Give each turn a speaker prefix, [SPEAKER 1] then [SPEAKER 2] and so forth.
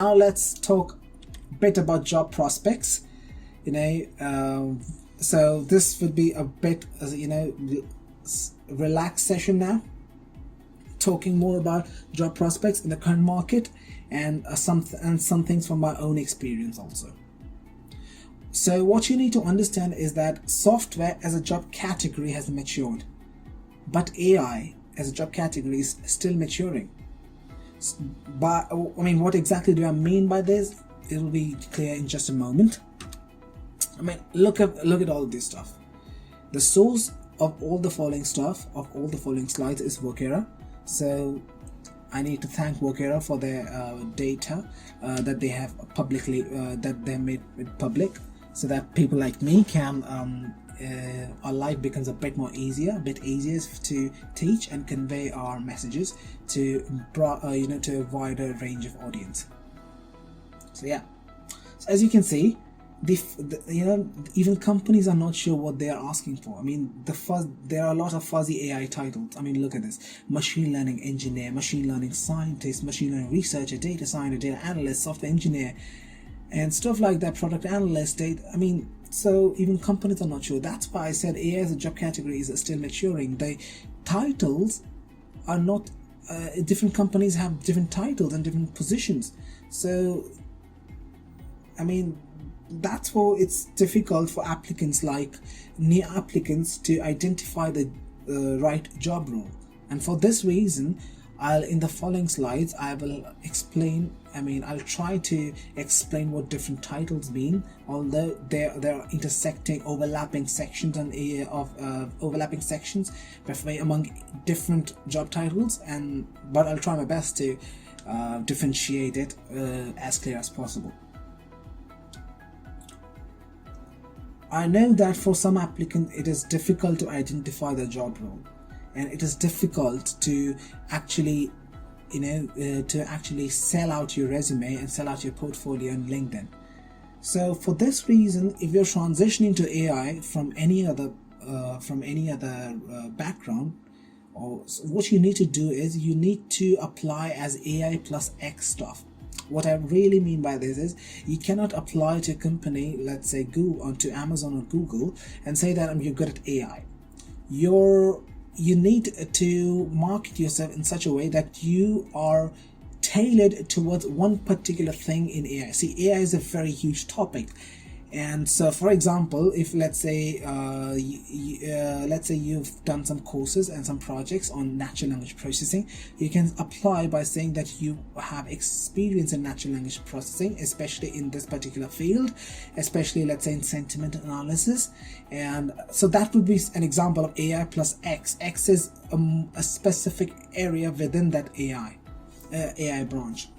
[SPEAKER 1] Now let's talk a bit about job prospects. So this would be a bit, relaxed session now, talking more about job prospects in the current market and some things from my own experience also. So what you need to understand is that software as a job category has matured, but AI as a job category is still maturing. But what exactly do I mean by this? It will be clear in just a moment. Look at all this stuff. The source of all the following slides is Workera. So I need to thank Workera for their data that they have publicly that they made it public, so that people like me can our life becomes a bit easier to teach and convey our messages to to a wider range of audience. So yeah, so as you can see, even companies are not sure what they are asking for. There are a lot of fuzzy AI titles. Look at this: machine learning engineer, machine learning scientist, machine learning researcher, data scientist, data analyst, software engineer, and stuff like that, product analyst, so even companies are not sure. That's why I said AI as a job category is still maturing. The titles are not, different companies have different titles and different positions. So, that's why it's difficult for applicants, like new applicants, to identify the right job role. And for this reason, in the following slides, I will explain. I'll try to explain what different titles mean, although there are overlapping sections among different job titles, but I'll try my best to differentiate it as clear as possible. I know that for some applicants it is difficult to identify the job role, and it is difficult to actually sell out your resume and sell out your portfolio on LinkedIn. So for this reason, if you're transitioning to AI from any other background, what you need to do is you need to apply as AI plus X stuff. What I really mean by this is, you cannot apply to a company, let's say Google, onto Amazon or Google, and say that you're good at AI. You need to market yourself in such a way that you are tailored towards one particular thing in AI. See, AI is a very huge topic, and so, for example, if let's say you've done some courses and some projects on natural language processing, you can apply by saying that you have experience in natural language processing, especially in this particular field, especially let's say in sentiment analysis. And so that would be an example of AI plus X. X is a specific area within that AI branch.